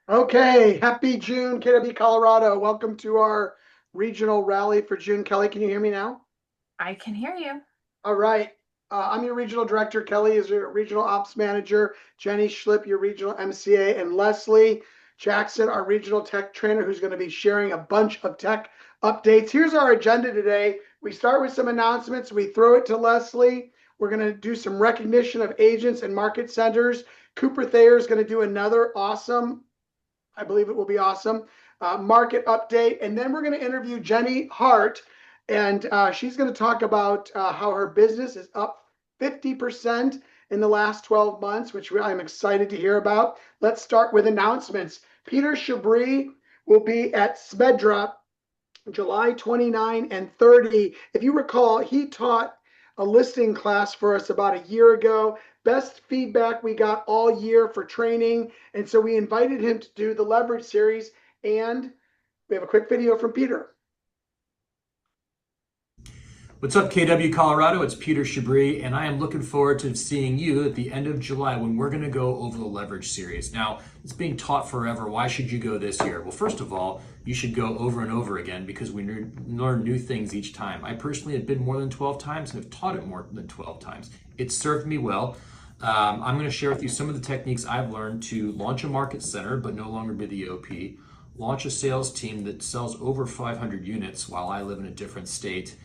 Okay, happy June, KW Colorado. Welcome to our regional rally for June. Kelly, can you hear me now? I can hear you. All right. I'm your regional director. Kelly is your regional ops manager. Jenny Schlip, your regional MCA, and Leslie Jackson, our regional tech trainer, who's going to be sharing a bunch of tech updates. Here's our agenda today. We start with some announcements. We throw it to Leslie. We're going to do some recognition of agents and market centers. Cooper Thayer is going to do another awesome, I believe it will be awesome. Market update. And then we're going to interview Jenny Hart. And she's going to talk about how her business is up 50% in the last 12 months, which I'm excited to hear about. Let's start with announcements. Peter Chabris will be at Smedra July 29 and 30. If you recall, he taught a listing class for us about a year ago. Best feedback we got all year for training. And so we invited him to do the leverage series. And we have a quick video from Peter. What's up, KW Colorado? It's Peter Chabris, and I am looking forward to seeing you at the end of July when we're going to go over the leverage series. Now, it's being taught forever. Why should you go this year? Well, first of all, you should go over and over again because we learn new things each time. I personally have been more than 12 times and have taught it more than 12 times. It served me well. I'm going to share with you some of the techniques I've learned to launch a market center, but no longer be the OP, launch a sales team that sells over 500 units while I live in a different state.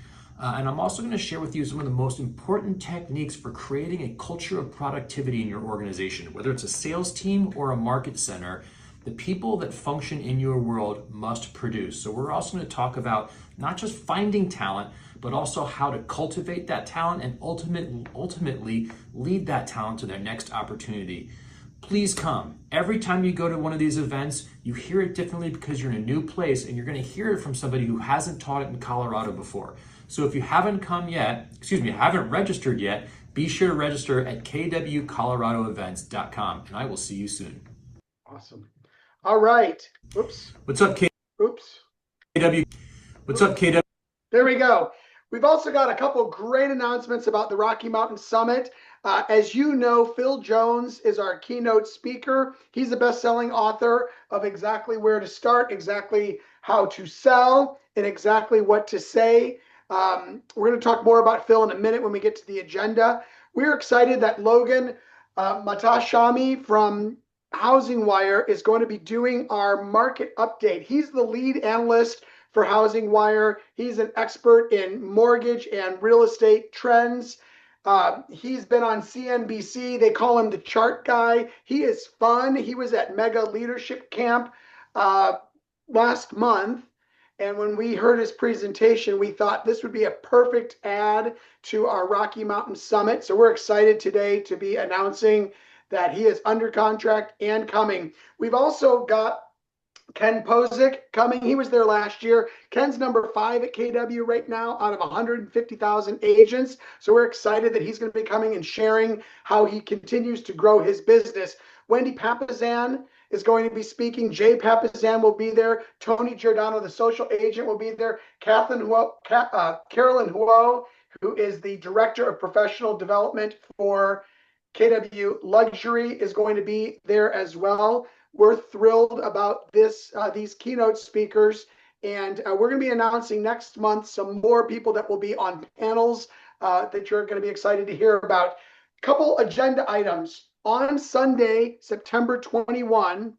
And I'm also going to share with you some of the most important techniques for creating a culture of productivity in your organization. Whether it's a sales team or a market center, the people that function in your world must produce. So we're also going to talk about not just finding talent, but also how to cultivate that talent and ultimately lead that talent to their next opportunity. Please come. Every time you go to one of these events, you hear it differently because you're in a new place and you're going to hear it from somebody who hasn't taught it in Colorado before. So if you haven't haven't registered yet, be sure to register at kwcoloradoevents.com, and I will see you soon. Awesome. All right. Oops. What's up, Oops. KW? What's up, KW? There we go. We've also got a couple great announcements about the Rocky Mountain Summit. As you know, Phil Jones is our keynote speaker. He's the best-selling author of Exactly Where to Start, Exactly How to Sell, and Exactly What to Say. We're going to talk more about Phil in a minute when we get to the agenda. We're excited that Logan Matashami from Housing Wire is going to be doing our market update. He's the lead analyst for Housing Wire. He's an expert in mortgage and real estate trends. He's been on CNBC. They call him the chart guy. He is fun. He was at Mega Leadership Camp last month. And when we heard his presentation, we thought this would be a perfect add to our Rocky Mountain Summit. So we're excited today to be announcing that he is under contract and coming. We've also got Ken Posick coming. He was there last year. Ken's number 5 at KW right now out of 150,000 agents. So we're excited that he's going to be coming and sharing how he continues to grow his business. Wendy Papazan is going to be speaking. Jay Papazan will be there. Tony Giordano, the social agent, will be there. Carolyn Huo, who is the director of professional development for KW Luxury, is going to be there as well. We're thrilled about these keynote speakers, and we're going to be announcing next month some more people that will be on panels that you're going to be excited to hear about. A couple agenda items. On Sunday, September 21,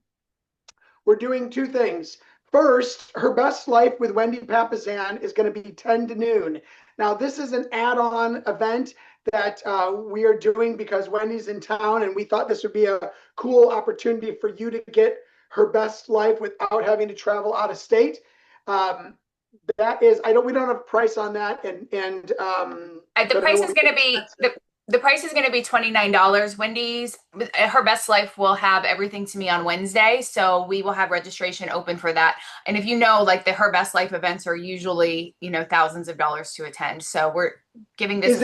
we're doing two things. First, Her Best Life with Wendy Papazan is going to be 10 to noon. Now, this is an add-on event that we are doing because Wendy's in town, and we thought this would be a cool opportunity for you to get her best life without having to travel out of state. That is, we don't have a price on that, The price is going to be the price is going to be $29. Wendy's Her Best Life will have everything to me on Wednesday, so we will have registration open for that. And if you know, like the Her Best Life events are usually thousands of dollars to attend, so we're giving this.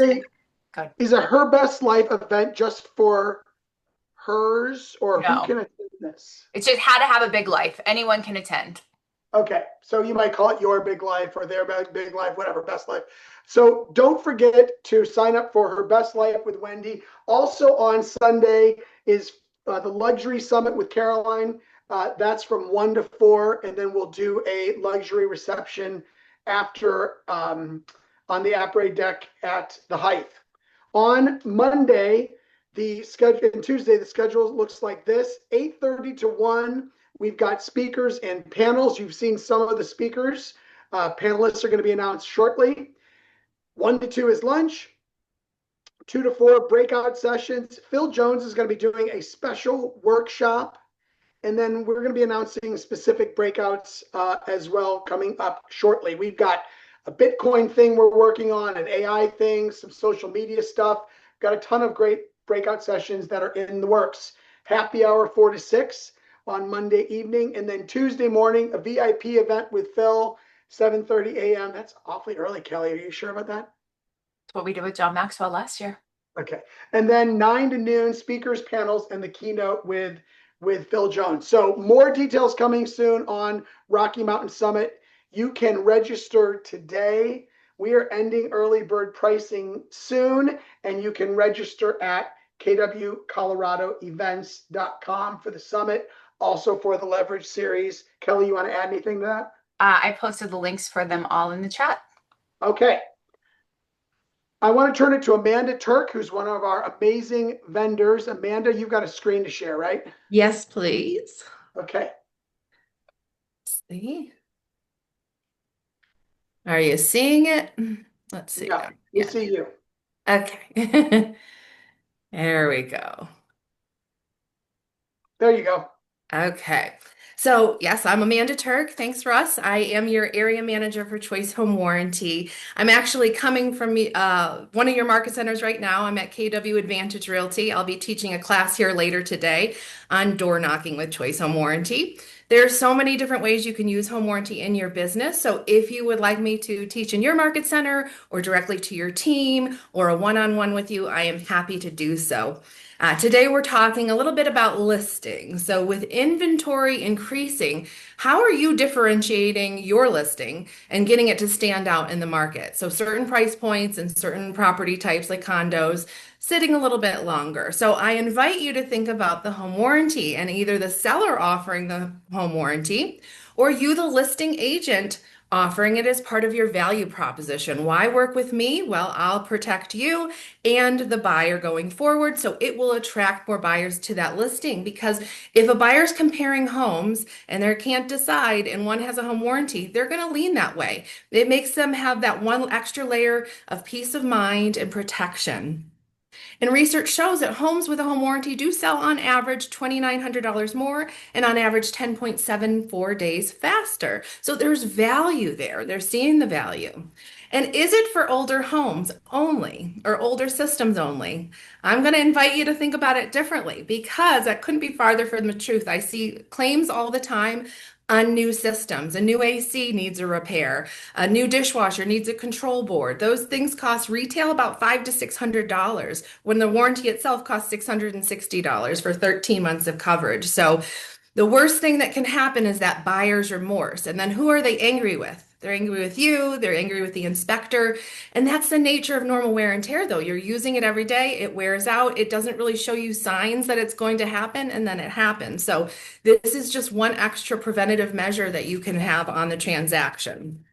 Is a Her Best Life event just for hers, or who No, can attend this? it's just how to have a big life. Anyone can attend. Okay, so you might call it Your Big Life or Their Big Life, whatever, Best Life. So don't forget to sign up for Her Best Life with Wendy. Also on Sunday is the Luxury Summit with Caroline. That's from 1 to 4, and then we'll do a luxury reception after on the Apres deck at the Height. On Monday, the schedule, and Tuesday, the schedule looks like this: 8:30 to 1. We've got speakers and panels. You've seen some of the speakers. Panelists are going to be announced shortly. 1 to 2 is lunch. 2 to 4 breakout sessions. Phil Jones is going to be doing a special workshop. And then we're going to be announcing specific breakouts as well coming up shortly. We've got a Bitcoin thing we're working on, an AI thing, some social media stuff. Got a ton of great breakout sessions that are in the works. Happy hour 4 to 6 on Monday evening. And then Tuesday morning, a VIP event with Phil, 7:30 a.m. That's awfully early, Kelly. Are you sure about that? That's what we did with John Maxwell last year. Okay. And then 9 to noon, speakers, panels, and the keynote with Phil Jones. So more details coming soon on Rocky Mountain Summit. You can register today. We are ending early bird pricing soon, and you can register at kwcoloradoevents.com for the summit, also for the Leverage series. Kelly, you want to add anything to that? I posted the links for them all in the chat. Okay. I want to turn it to Amanda Turk, who's one of our amazing vendors. Amanda, you've got a screen to share, right? Yes, please. Okay. See? Are you seeing it? Let's see. Yeah, we see you. Okay. There we go. There you go. Okay. So, yes, I'm Amanda Turk. Thanks, Russ. I am your area manager for Choice Home Warranty. I'm actually coming from one of your market centers right now. I'm at KW Advantage Realty. I'll be teaching a class here later today on door knocking with Choice Home Warranty. There's so many different ways you can use home warranty in your business. So if you would like me to teach in your market center or directly to your team or a one-on-one with you, I am happy to do so. Today we're talking a little bit about listing. So with inventory increasing, how are you differentiating your listing and getting it to stand out in the market? So certain price points and certain property types like condos sitting a little bit longer. So I invite you to think about the home warranty and either the seller offering the home warranty or you, the listing agent, offering it as part of your value proposition. Why work with me? Well, I'll protect you and the buyer going forward, so it will attract more buyers to that listing. Because if a buyer's comparing homes and they can't decide and one has a home warranty, they're going to lean that way. It makes them have that one extra layer of peace of mind and protection. And research shows that homes with a home warranty do sell on average $2,900 more and on average 10.74 days faster. So there's value there. They're seeing the value. And is it for older homes only or older systems only? I'm going to invite you to think about it differently because that couldn't be farther from the truth. I see claims all the time on new systems. A new AC needs a repair. A new dishwasher needs a control board. Those things cost retail about $500 to $600 when the warranty itself costs $660 for 13 months of coverage. So the worst thing that can happen is that buyer's remorse. And then who are they angry with? They're angry with you, they're angry with the inspector. And that's the nature of normal wear and tear, though. You're using it every day, it wears out, it doesn't really show you signs that it's going to happen, and then it happens. So this is just one extra preventative measure that you can have on the transaction.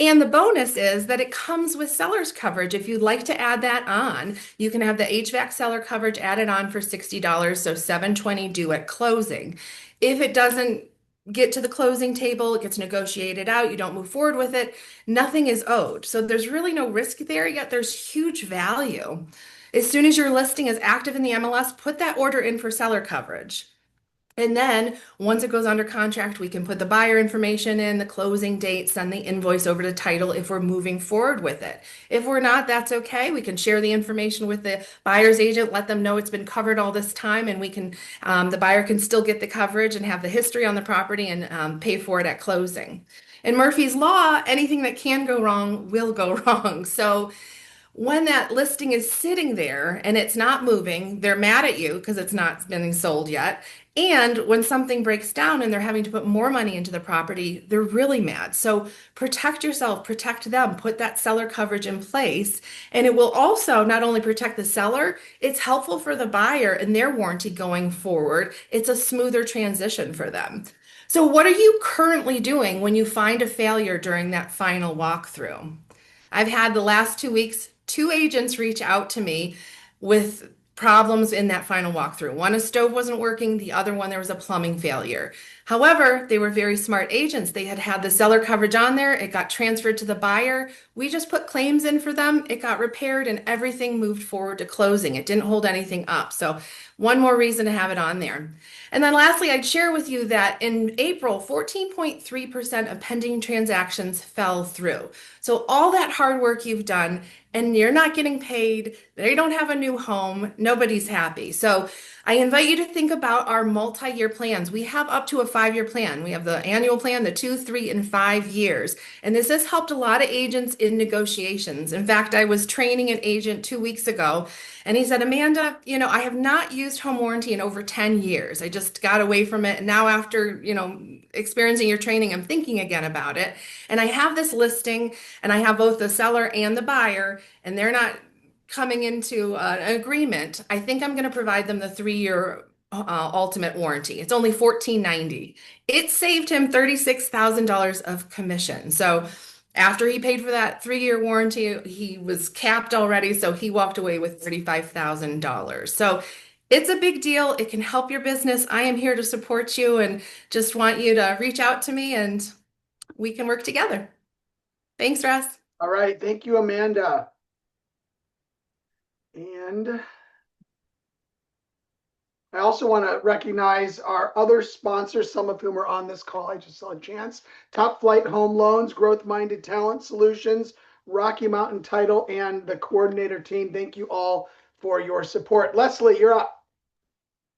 And the bonus is that it comes with seller's coverage. If you'd like to add that on, you can have the HVAC seller coverage added on for $60, so $720 due at closing. If it doesn't get to the closing table, it gets negotiated out, you don't move forward with it, nothing is owed. So there's really no risk there, yet there's huge value. As soon as your listing is active in the MLS, put that order in for seller coverage. And then once it goes under contract, we can put the buyer information in, the closing date, send the invoice over to title if we're moving forward with it. If we're not, that's okay. We can share the information with the buyer's agent, let them know it's been covered all this time, and we can, the buyer can still get the coverage and have the history on the property and pay for it at closing. In Murphy's Law, anything that can go wrong will go wrong. So when that listing is sitting there and it's not moving, they're mad at you because it's not been sold yet. And when something breaks down and they're having to put more money into the property, they're really mad. So protect yourself, protect them, put that seller coverage in place. And it will also not only protect the seller, it's helpful for the buyer and their warranty going forward. It's a smoother transition for them. So, what are you currently doing when you find a failure during that final walkthrough? I've had the last 2 weeks, two agents reach out to me with problems in that final walkthrough. One, a stove wasn't working, the other one, there was a plumbing failure. However, they were very smart agents. They had had the seller coverage on there, it got transferred to the buyer. We just put claims in for them, it got repaired, and everything moved forward to closing. It didn't hold anything up. So, one more reason to have it on there. And then lastly, I'd share with you that in April, 14.3% of pending transactions fell through. So all that hard work you've done and you're not getting paid, they don't have a new home, nobody's happy. So I invite you to think about our multi-year plans. We have up to a 5-year plan. We have the annual plan, the 2, 3, and 5 years. And this has helped a lot of agents in negotiations. In fact, I was training an agent 2 weeks ago, and he said, Amanda, I have not used home warranty in over 10 years. I just got away from it. And now after, experiencing your training, I'm thinking again about it. And I have this listing and I have both the seller and the buyer, and they're not coming into an agreement. I think I'm going to provide them the 3-year ultimate warranty. It's only $14.90. It saved him $36,000 of commission. So after he paid for that 3-year warranty, he was capped already. So he walked away with $35,000. So it's a big deal. It can help your business. I am here to support you and just want you to reach out to me and we can work together. Thanks, Russ. All right. Thank you, Amanda. And I also want to recognize our other sponsors, some of whom are on this call. I just saw a chance. Top Flight Home Loans, Growth Minded Talent Solutions, Rocky Mountain Title, and the coordinator team. Thank you all for your support. Leslie, you're up.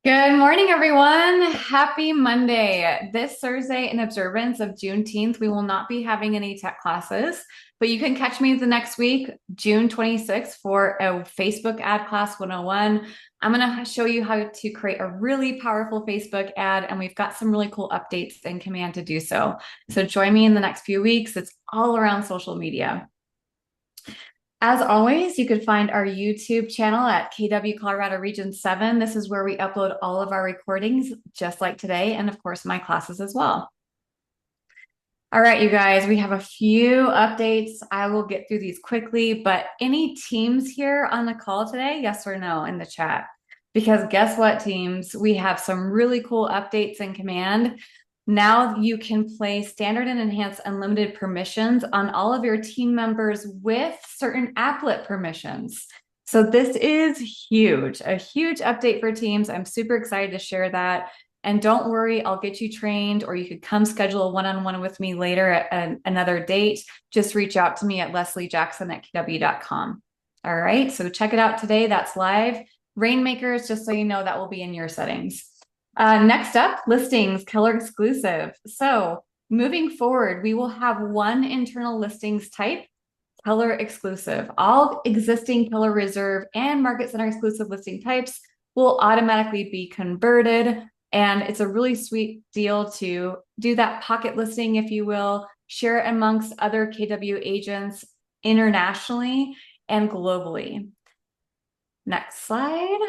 Good morning, everyone. Happy Monday. This Thursday, in observance of Juneteenth, we will not be having any tech classes, but you can catch me the next week, June 26th, for a Facebook ad class 101. I'm going to show you how to create a really powerful Facebook ad, and we've got some really cool updates in Command to do so. So join me in the next few weeks. It's all around social media. As always, you could find our YouTube channel at KW Colorado Region 7. This is where we upload all of our recordings, just like today, and of course, my classes as well. All right, you guys, we have a few updates. I will get through these quickly, but any teams here on the call today, yes or no in the chat? Because guess what, teams? We have some really cool updates in Command. Now you can place standard and enhanced unlimited permissions on all of your team members with certain applet permissions. So this is huge, a huge update for teams. I'm super excited to share that. And don't worry, I'll get you trained, or you could come schedule a one-on-one with me later at another date. Just reach out to me at lesliejackson@kw.com. All right, so check it out today. That's live. Rainmakers, just so you know, that will be in your settings. Next up, listings, Keller exclusive. So moving forward, we will have one internal listings type, Keller exclusive. All existing Keller Reserve and Market Center exclusive listing types will automatically be converted. And it's a really sweet deal to do that pocket listing, if you will, share it amongst other KW agents internationally and globally. Next slide.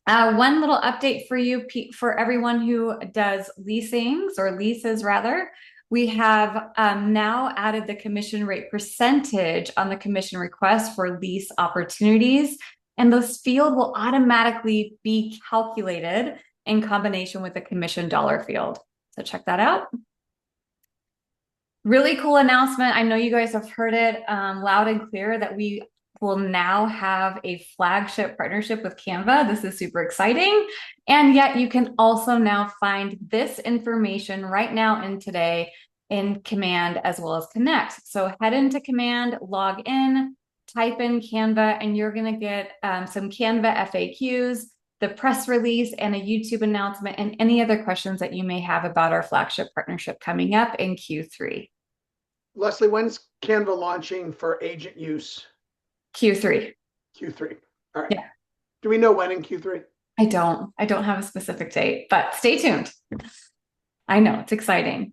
One little update for you, for everyone who does leasings or leases rather. We have now added the commission rate percentage on the commission request for lease opportunities, and this field will automatically be calculated in combination with the commission dollar field. So check that out. Really cool announcement. I know you guys have heard it loud and clear that we will now have a flagship partnership with Canva. This is super exciting. And yet you can also now find this information right now and today in Command as well as Connect. So head into Command, log in, type in Canva, and you're going to get some Canva FAQs, the press release, and a YouTube announcement, and any other questions that you may have about our flagship partnership coming up in Q3. Leslie, when's Canva launching for agent use? Q3. Q3. All right. Yeah. Do we know when in Q3? I don't have a specific date, but stay tuned. I know it's exciting.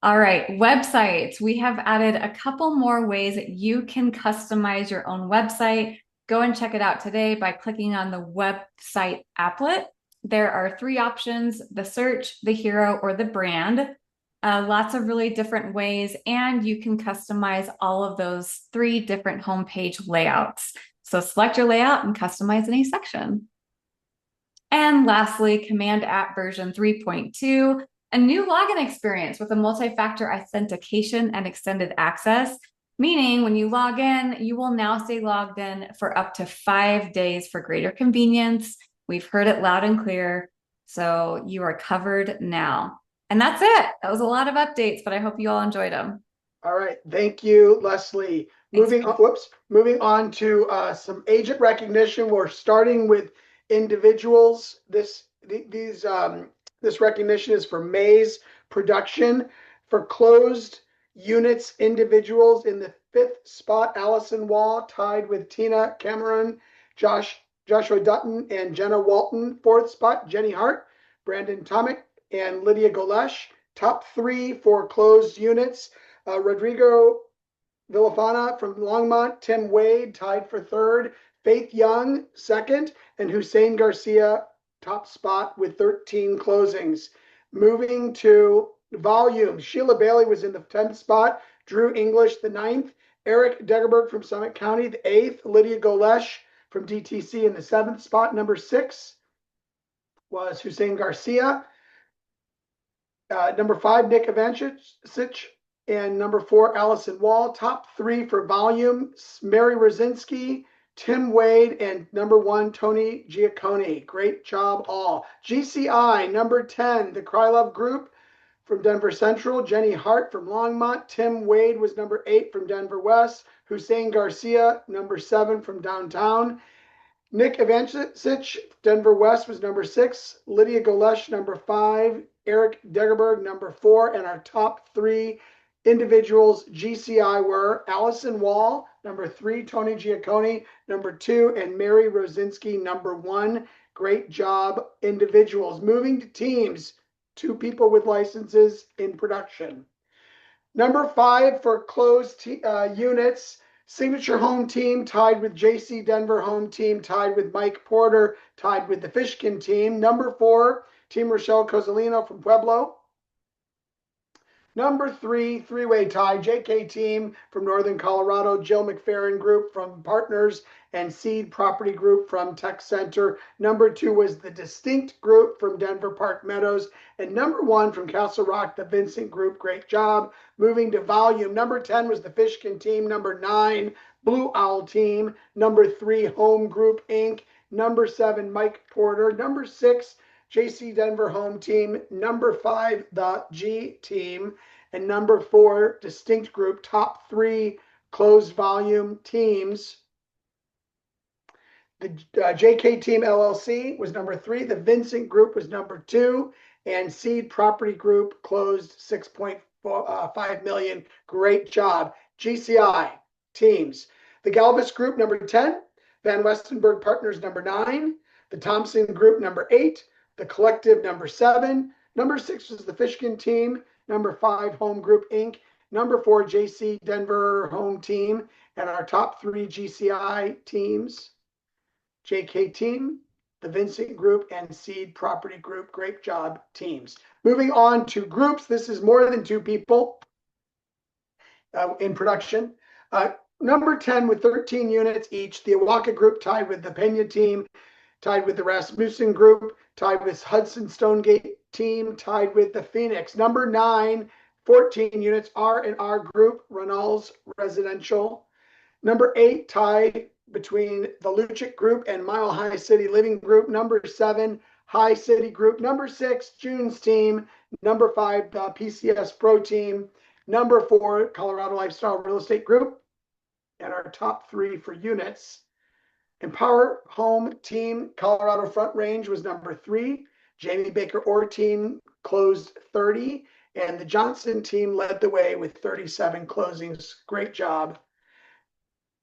All right, websites. We have added a couple more ways that you can customize your own website. Go and check it out today by clicking on the website applet. There are 3 options: the search, the hero, or the brand. Lots of really different ways, and you can customize all of those 3 different homepage layouts. So select your layout and customize any section. And lastly, Command App version 3.2, a new login experience with a multi-factor authentication and extended access, meaning when you log in, you will now stay logged in for up to 5 days for greater convenience. We've heard it loud and clear, so you are covered now. And that's it. That was a lot of updates, but I hope you all enjoyed them. All right. Thank you, Leslie. Moving on to some agent recognition. We're starting with individuals. This recognition is for May's production. For closed units, individuals in the 5th spot, Allison Wall, tied with Tina Cameron, Joshua Dutton, and Jenna Walton. 4th spot, Jenny Hart, Brandon Tomic, and Lydia Golesh. Top 3 for closed units. Rodrigo Villafana from Longmont, Tim Wade tied for 3rd, Faith Young 2nd, and Hussein Garcia top spot with 13 closings. Moving to volume, Sheila Bailey was in the 10th spot, Drew English the 9th, Eric Degerberg from Summit County the 8th, Lydia Golesh from DTC in the 7th spot. Number 6 was Hussein Garcia. Number 5, Nick Ivancic, and number 4, Allison Wall. Top 3 for volume, Mary Rosinski, Tim Wade, and number 1, Tony Giaccone. Great job all. GCI, number 10, the Krylov Group from Denver Central, Jenny Hart from Longmont. Tim Wade was number 8 from Denver West. Hussein Garcia, number 7 from downtown. Nick Ivancic, Denver West, was number 6. Lydia Golesh, number 5. Eric Degerberg, number 4. And our top 3 individuals GCI were Allison Wall, number 3, Tony Giaccone, number 2, and Mary Rosinski, number 1. Great job, individuals. Moving to teams, 2 people with licenses in production. Number 5 for closed units, Signature Home Team tied with JC Denver Home Team, tied with Mike Porter, tied with the Fishkin Team. Number 4, Team Rochelle Cozzolino from Pueblo. Number 3, 3-way tie, JK Team from Northern Colorado, Jill McFerrin Group from Partners, and Seed Property Group from Tech Center. Number 2 was the Distinct Group from Denver Park Meadows. And number 1 from Castle Rock, the Vincent Group. Great job. Moving to volume, number 10 was the Fishkin Team. Number 9, Blue Owl Team. Number 3, Home Group Inc. Number 7, Mike Porter. Number 6, JC Denver Home Team. Number 5, the G Team. And number 4, Distinct Group. Top 3 closed volume teams. The JK Team LLC was number 3. The Vincent Group was number 2. And Seed Property Group closed 6.5 million. Great job. GCI teams. The Galvis Group, number 10. Van Westenberg Partners, number 9. The Thompson Group, number 8. The Collective, number 7. Number 6 was the Fishkin Team. Number 5, Home Group Inc. Number 4, JC Denver Home Team. And our top 3 GCI teams, JK Team, the Vincent Group, and Seed Property Group. Great job, teams. Moving on to groups. This is more than 2 people in production. Number 10 with 13 units each. The Awaka Group tied with the Pena Team, tied with the Rasmussen Group, tied with Hudson Stonegate Team, tied with the Phoenix. Number 9, 14 units, R&R Group, Ronalds Residential. Number 8, tied between the Luchic Group and Mile High City Living Group. Number 7, High City Group. Number 6, June's Team. Number 5, the PCS Pro Team. Number 4, Colorado Lifestyle Real Estate Group. And our top 3 for units. Empower Home Team, Colorado Front Range was number 3. Jamie Baker Orr Team closed 30. And the Johnson Team led the way with 37 closings. Great job.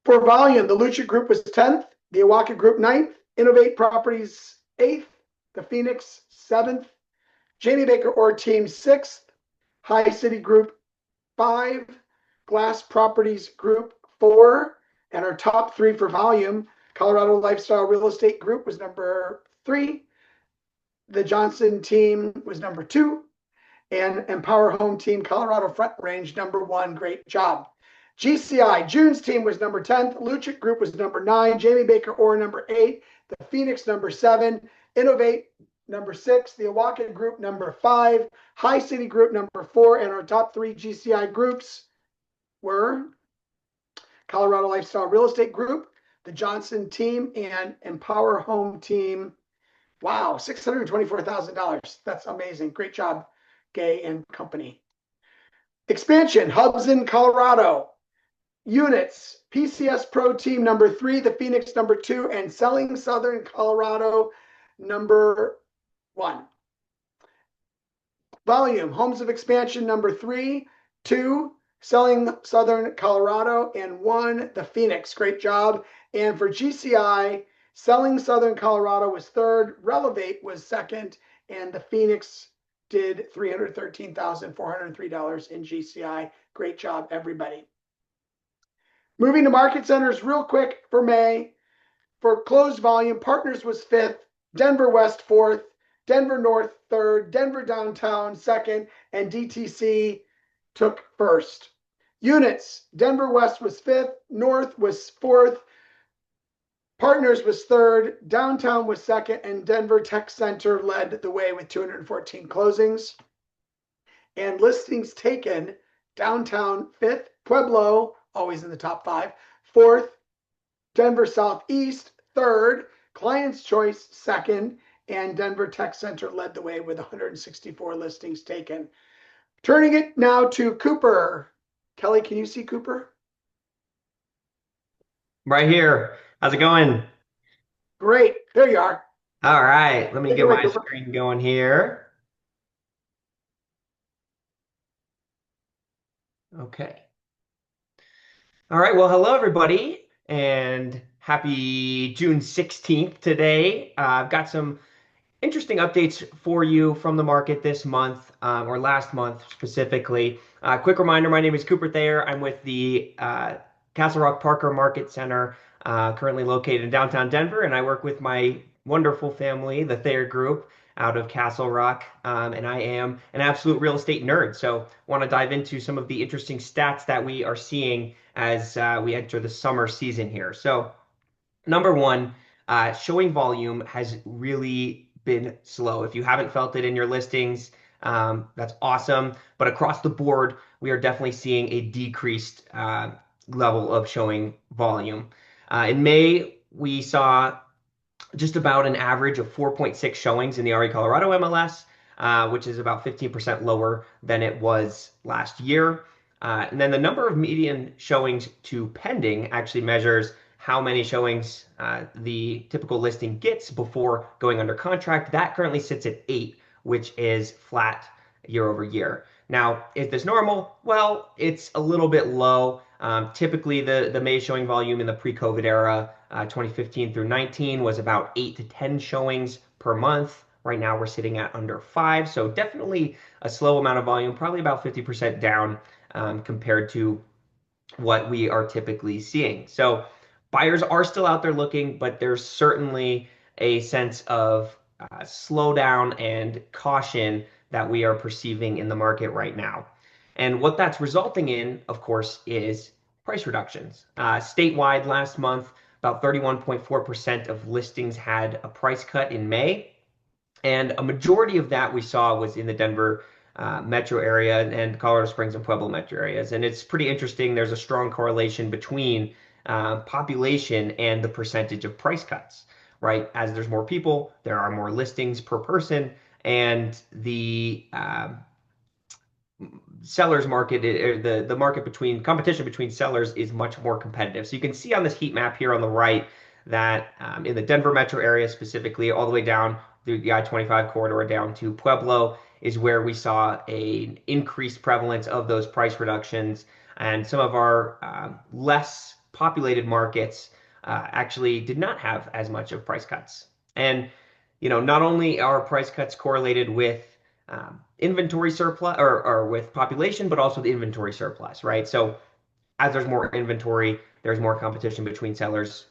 For volume, the Lucha Group was 10th, the Iwaka Group 9th, Innovate Properties 8th, the Phoenix 7th, Jamie Baker Orr Team 6th, High City Group 5, Glass Properties Group 4, and our top 3 for volume, Colorado Lifestyle Real Estate Group was number 3, the Johnson Team was number 2, and Empower Home Team Colorado Front Range number 1. Great job. GCI, June's team was number 10th. Luchic Group was number 9. Jamie Baker Orr number 8. The Phoenix number 7. Innovate number 6. The Iwaka Group number 5. High City Group number 4. And our top 3 GCI groups were Colorado Lifestyle Real Estate Group, the Johnson Team, and Empower Home Team. Wow, $624,000. That's amazing. Great job, Gay and company. Expansion, hubs in Colorado. Units, PCS Pro Team number 3, the Phoenix number 2, and Selling Southern Colorado number 1. Volume, Homes of Expansion number 3, 2, Selling Southern Colorado, and 1, the Phoenix. Great job. And for GCI, Selling Southern Colorado was 3rd, Relevate was 2nd, and the Phoenix did $313,403 in GCI. Great job, everybody. Moving to market centers real quick for May. For closed volume, Partners was 5th, Denver West 4th, Denver North 3rd, Denver Downtown 2nd, and DTC took 1st. Units, Denver West was 5th, North was 4th, Partners was 3rd, Downtown was 2nd, and Denver Tech Center led the way with 214 closings. And listings taken, Downtown 5th, Pueblo, always in the top 5, 4th, Denver Southeast 3rd, Client's Choice 2nd, and Denver Tech Center led the way with 164 listings taken. Turning it now to Cooper. Kelly, can you see Cooper? Right here. How's it going? Great. There you are. All right. Let me Take it get away, my Cooper. screen going here. Okay. All right. Well, hello, everybody, and happy June 16th today. I've got some interesting updates for you from the market this month, or last month specifically. Quick reminder, my name is Cooper Thayer. I'm with the Castle Rock Parker Market Center, currently located in downtown Denver, and I work with my wonderful family, the Thayer Group, out of Castle Rock, and I am an absolute real estate nerd. So want to dive into some of the interesting stats that we are seeing as we enter the summer season here. So number one, showing volume has really been slow. If you haven't felt it in your listings, that's awesome. But across the board, we are definitely seeing a decreased level of showing volume. In May, we saw just about an average of 4.6 showings in the RE Colorado MLS, which is about 15% lower than it was last year. And then the number of median showings to pending actually measures how many showings the typical listing gets before going under contract. That currently sits at 8, which is flat year over year. Now, is this normal? Well, it's a little bit low. Typically, the May showing volume in the pre-COVID era, 2015 through 19, was about 8 to 10 showings per month. Right now, we're sitting at under 5. So definitely a slow amount of volume, probably about 50% down compared to what we are typically seeing. So buyers are still out there looking, but there's certainly a sense of slowdown and caution that we are perceiving in the market right now. And what that's resulting in, of course, is price reductions. Statewide last month, about 31.4% of listings had a price cut in May. And a majority of that we saw was in the Denver metro area and Colorado Springs and Pueblo metro areas. And it's pretty interesting. There's a strong correlation between population and the percentage of price cuts, right? As there's more people, there are more listings per person, and the sellers market, or the market between competition between sellers is much more competitive. So you can see on this heat map here on the right that in the Denver metro area specifically, all the way down through the I-25 corridor down to Pueblo is where we saw an increased prevalence of those price reductions. And some of our less populated markets actually did not have as much of price cuts. And not only are price cuts correlated with inventory surplus or with population, but also the inventory surplus, right? So as there's more inventory, there's more competition between sellers,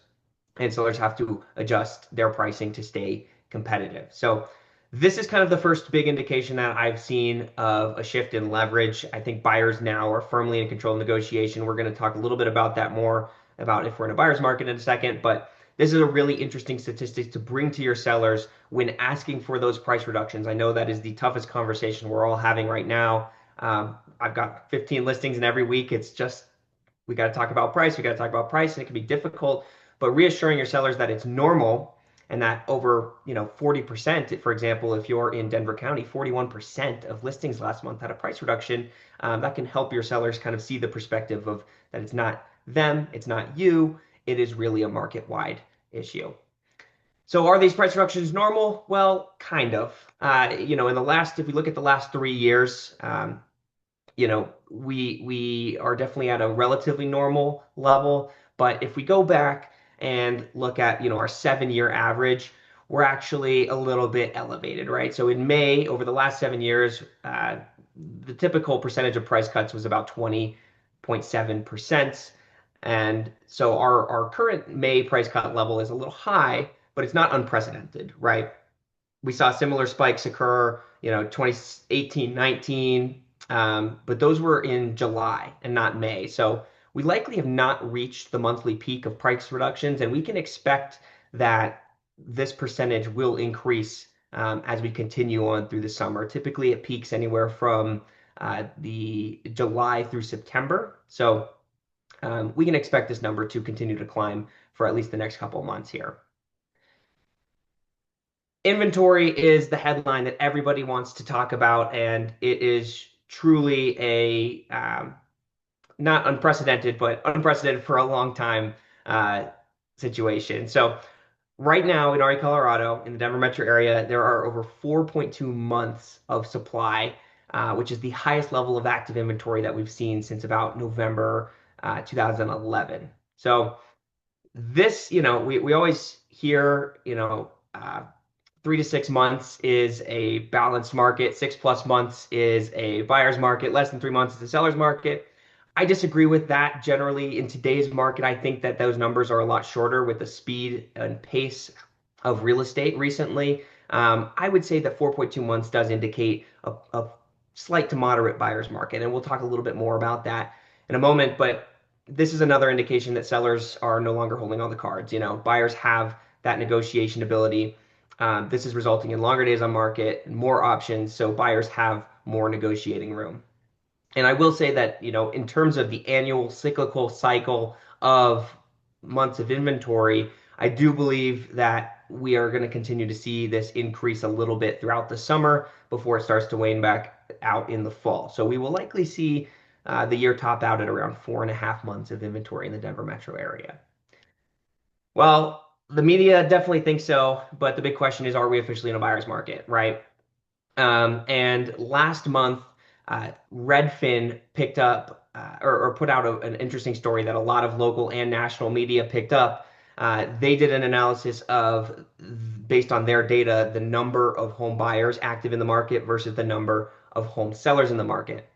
and sellers have to adjust their pricing to stay competitive. So this is kind of the first big indication that I've seen of a shift in leverage. I think buyers now are firmly in control of negotiation. We're going to talk a little bit about that more, about if we're in a buyer's market in a second, but this is a really interesting statistic to bring to your sellers when asking for those price reductions. I know that is the toughest conversation we're all having right now. I've got 15 listings, and every week it's just, we got to talk about price. We got to talk about price, and it can be difficult. But reassuring your sellers that it's normal, and that over 40%, for example, if you're in Denver County, 41% of listings last month had a price reduction. That can help your sellers kind of see the perspective of that it's not them, it's not you, it is really a market-wide issue. So are these price reductions normal? Well, kind of. In the last, if we look at the last 3 years, we are definitely at a relatively normal level. But if we go back and look at, our 7-year average, we're actually a little bit elevated, right? So in May, over the last 7 years, the typical percentage of price cuts was about 20.7%. And so our current May price cut level is a little high, but it's not unprecedented, right? We saw similar spikes occur, 2018, 19, but those were in July and not May. So we likely have not reached the monthly peak of price reductions, and we can expect that this percentage will increase as we continue on through the summer. Typically, it peaks anywhere from the July through September. So we can expect this number to continue to climb for at least the next couple of months here. Inventory is the headline that everybody wants to talk about, and it is truly a not unprecedented, but unprecedented for a long time situation. So right now in RE Colorado, in the Denver metro area, there are over 4.2 months of supply, which is the highest level of active inventory that we've seen since about November 2011. So this, we always hear, 3 to 6 months is a balanced market. 6+ months is a buyer's market. Less than 3 months is a seller's market. I disagree with that generally in today's market. I think that those numbers are a lot shorter with the speed and pace of real estate recently. I would say that 4.2 months does indicate a slight to moderate buyer's market. And we'll talk a little bit more about that in a moment. But this is another indication that sellers are no longer holding all the cards. Buyers have that negotiation ability. This is resulting in longer days on market and more options, so buyers have more negotiating room. And I will say that, in terms of the annual cyclical cycle of months of inventory, I do believe that we are going to continue to see this increase a little bit throughout the summer before it starts to wane back out in the fall. So we will likely see the year top out at around 4.5 months of inventory in the Denver metro area. Well, the media definitely thinks so, but the big question is, are we officially in a buyer's market, right? And last month, Redfin picked up or put out an interesting story that a lot of local and national media picked up. They did an analysis of, based on their data, the number of home buyers active in the market versus the number of home sellers in the market.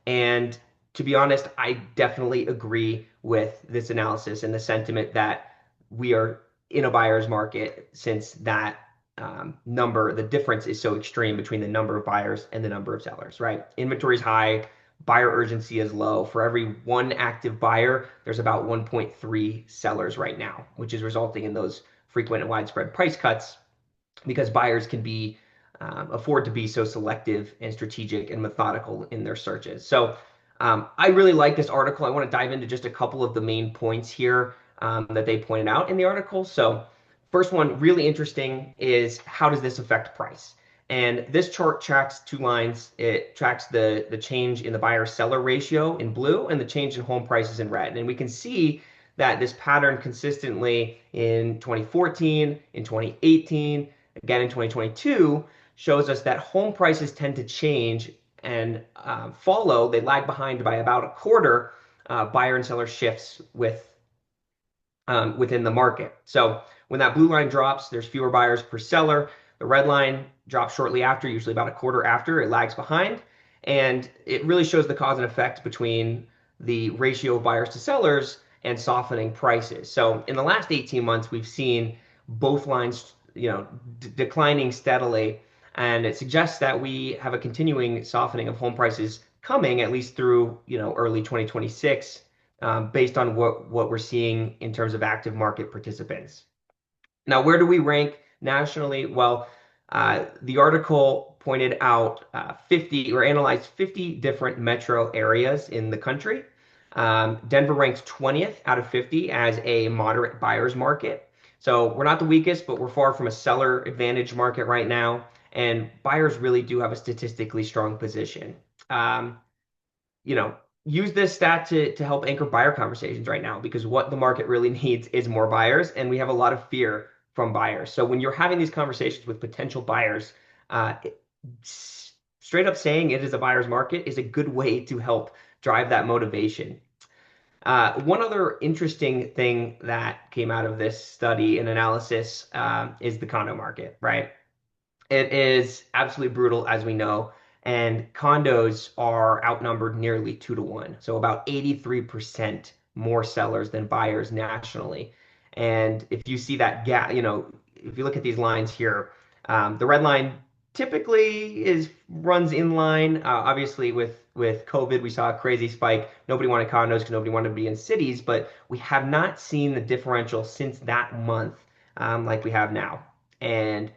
And to be honest, I definitely agree with this analysis and the sentiment that we are in a buyer's market, since that the difference is so extreme between the number of buyers and the number of sellers, right? Inventory is high, buyer urgency is low. For every one active buyer, there's about 1.3 sellers right now, which is resulting in those frequent and widespread price cuts because buyers can afford to be so selective and strategic and methodical in their searches. So I really like this article. I want to dive into just a couple of the main points here that they pointed out in the article. So first one, really interesting, is how does this affect price? And this chart tracks 2 lines. It tracks the change in the buyer-seller ratio in blue and the change in home prices in red. And we can see that this pattern consistently in 2014, in 2018, again in 2022, shows us that home prices tend to change and they lag behind by about a quarter buyer and seller shifts with within the market. So when that blue line drops, there's fewer buyers per seller. The red line drops shortly after, usually about a quarter after. It lags behind. And it really shows the cause and effect between the ratio of buyers to sellers and softening prices. So in the last 18 months, we've seen both lines, declining steadily. And it suggests that we have a continuing softening of home prices coming at least through, early 2026, based on what we're seeing in terms of active market participants. Now, where do we rank nationally? Well, the article pointed out 50 or analyzed 50 different metro areas in the country. Denver ranks 20th out of 50 as a moderate buyer's market. So we're not the weakest, but we're far from a seller advantage market right now. And buyers really do have a statistically strong position. You know, use this stat to help anchor buyer conversations right now, because what the market really needs is more buyers, and we have a lot of fear from buyers. So when you're having these conversations with potential buyers, uh, straight up saying it is a buyer's market is a good way to help drive that motivation. One other interesting thing that came out of this study and analysis is the condo market, right? It is absolutely brutal, as we know, and condos are outnumbered nearly 2 to 1. So about 83% more sellers than buyers nationally. And if you see that gap, if you look at these lines here, the red line typically runs in line. Obviously, with COVID, we saw a crazy spike. Nobody wanted condos because nobody wanted to be in cities, but we have not seen the differential since that month, like we have now. And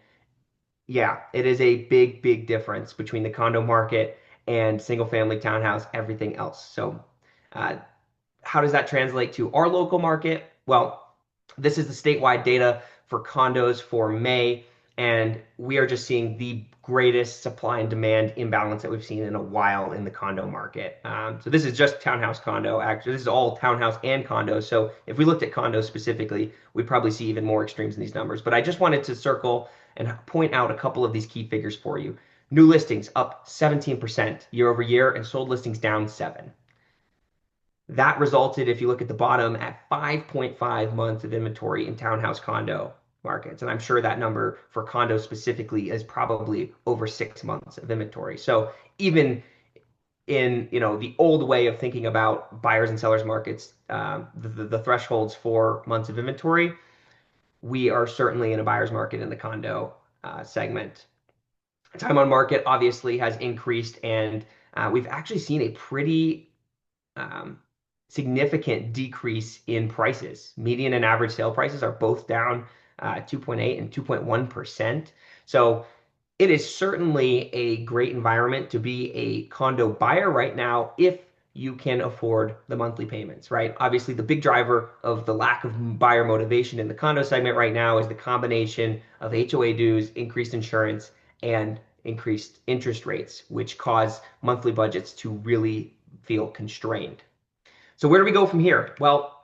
yeah, it is a big, big difference between the condo market and single family townhouse, everything else. So, uh, how does that translate to our local market? Well, this is the statewide data for condos for May, and we are just seeing the greatest supply and demand imbalance that we've seen in a while in the condo market. So this is just townhouse condo. Actually, this is all townhouse and condos. So if we looked at condos specifically, we'd probably see even more extremes in these numbers. But I just wanted to circle and point out a couple of these key figures for you. New listings up 17% year over year, and sold listings down 7. That resulted, if you look at the bottom, at 5.5 months of inventory in townhouse condo markets. And I'm sure that number for condos specifically is probably over 6 months of inventory. So even in the old way of thinking about buyers and sellers markets, the thresholds for months of inventory, we are certainly in a buyer's market in the condo segment. Time on market obviously has increased, and we've actually seen a pretty significant decrease in prices. Median and average sale prices are both down 2.8 and 2.1%. So it is certainly a great environment to be a condo buyer right now if you can afford the monthly payments, right? Obviously, the big driver of the lack of buyer motivation in the condo segment right now is the combination of HOA dues, increased insurance, and increased interest rates, which cause monthly budgets to really feel constrained. So where do we go from here? Well,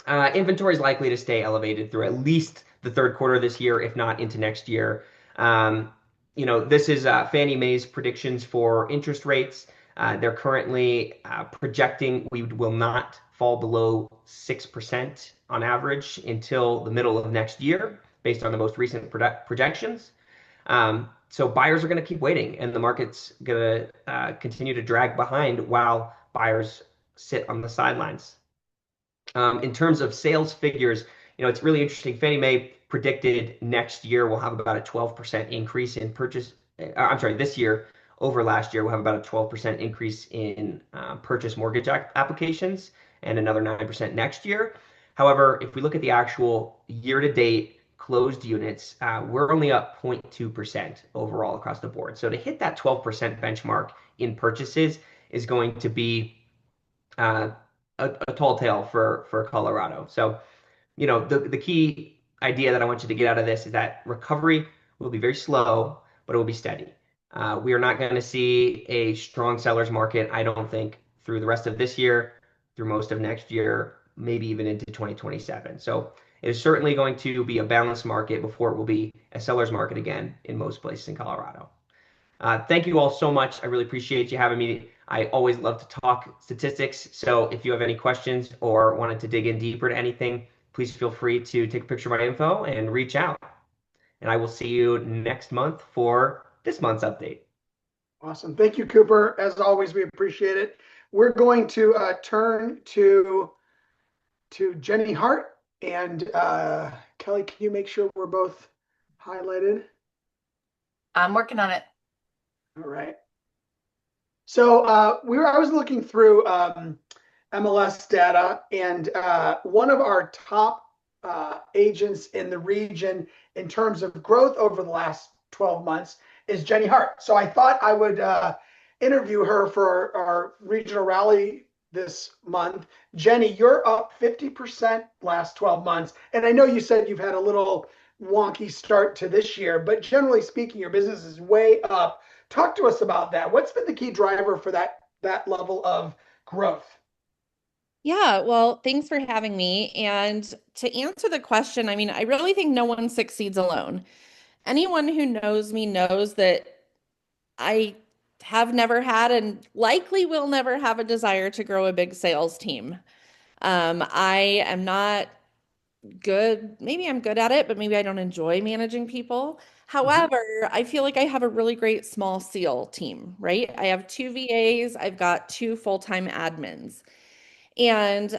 inventory is likely to stay elevated through at least the third quarter of this year, if not into next year. This is Fannie Mae's predictions for interest rates. They're currently projecting we will not fall below 6% on average until the middle of next year, based on the most recent projections. So buyers are going to keep waiting, and the market's going to continue to drag behind while buyers sit on the sidelines. In terms of sales figures, it's really interesting. Fannie Mae predicted next year we'll have about a 12% increase in purchase. I'm sorry, this year over last year we'll have about a 12% increase in purchase mortgage applications, and another 9% next year. However, if we look at the actual year-to-date closed units, we're only up 0.2% overall across the board. So to hit that 12% benchmark in purchases is going to be a tall tale for Colorado. So, the key idea that I want you to get out of this is that recovery will be very slow, but it will be steady. We are not going to see a strong seller's market, I don't think, through the rest of this year, through most of next year, maybe even into 2027. So it is certainly going to be a balanced market before it will be a seller's market again in most places in Colorado. Thank you all so much. I really appreciate you having me. I always love to talk statistics. So if you have any questions or wanted to dig in deeper to anything, please feel free to take a picture of my info and reach out. And I will see you next month for this month's update. Awesome. Thank you, Cooper. As always, we appreciate it. We're going to turn to Jenny Hart. And Kelly, can you make sure we're both highlighted? I'm working on it. All right. So I was looking through MLS data, and one of our top agents in the region in terms of growth over the last 12 months is Jenny Hart. So I thought I would interview her for our regional rally this month. Jenny, you're up 50% last 12 months. And I know you said you've had a little wonky start to this year, but generally speaking, your business is way up. Talk to us about that. What's been the key driver for that level of growth? Yeah, well, thanks for having me. And to answer the question, I mean, I really think no one succeeds alone. Anyone who knows me knows that I have never had and likely will never have a desire to grow a big sales team. I am not good. Maybe I'm good at it, but maybe I don't enjoy managing people. However, I feel like I have a really great small SEAL team, right? I have two VAs, I've got two full-time admins. And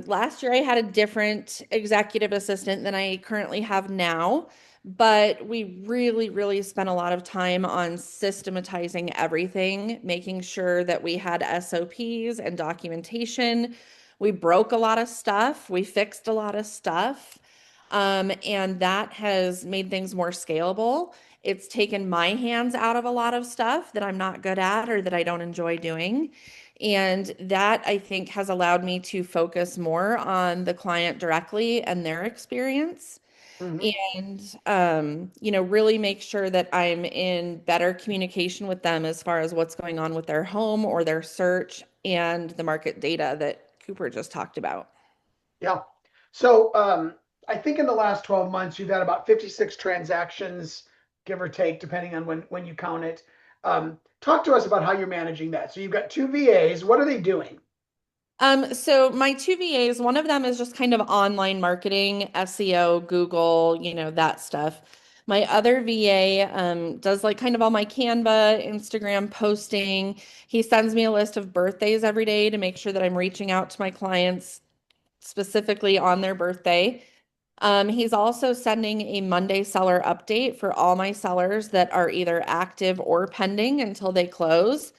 last year I had a different executive assistant than I currently have now, but we really, really spent a lot of time on systematizing everything, making sure that we had SOPs and documentation. We broke a lot of stuff, we fixed a lot of stuff, and that has made things more scalable. It's taken my hands out of a lot of stuff that I'm not good at or that I don't enjoy doing. And that I think has allowed me to focus more on the client directly and their experience. Mhm. And, really make sure that I'm in better communication with them as far as what's going on with their home or their search and the market data that Cooper just talked about. Yeah. So I think in the last 12 months, you've had about 56 transactions, give or take, depending on when you count it. Talk to us about how you're managing that. So you've got two VAs. What are they doing? So my two VAs, one of them is just kind of online marketing, SEO, Google, that stuff. My other VA does like kind of all my Canva, Instagram posting. He sends me a list of birthdays every day to make sure that I'm reaching out to my clients specifically on their birthday. He's also sending a Monday seller update for all my sellers that are either active or pending until they close.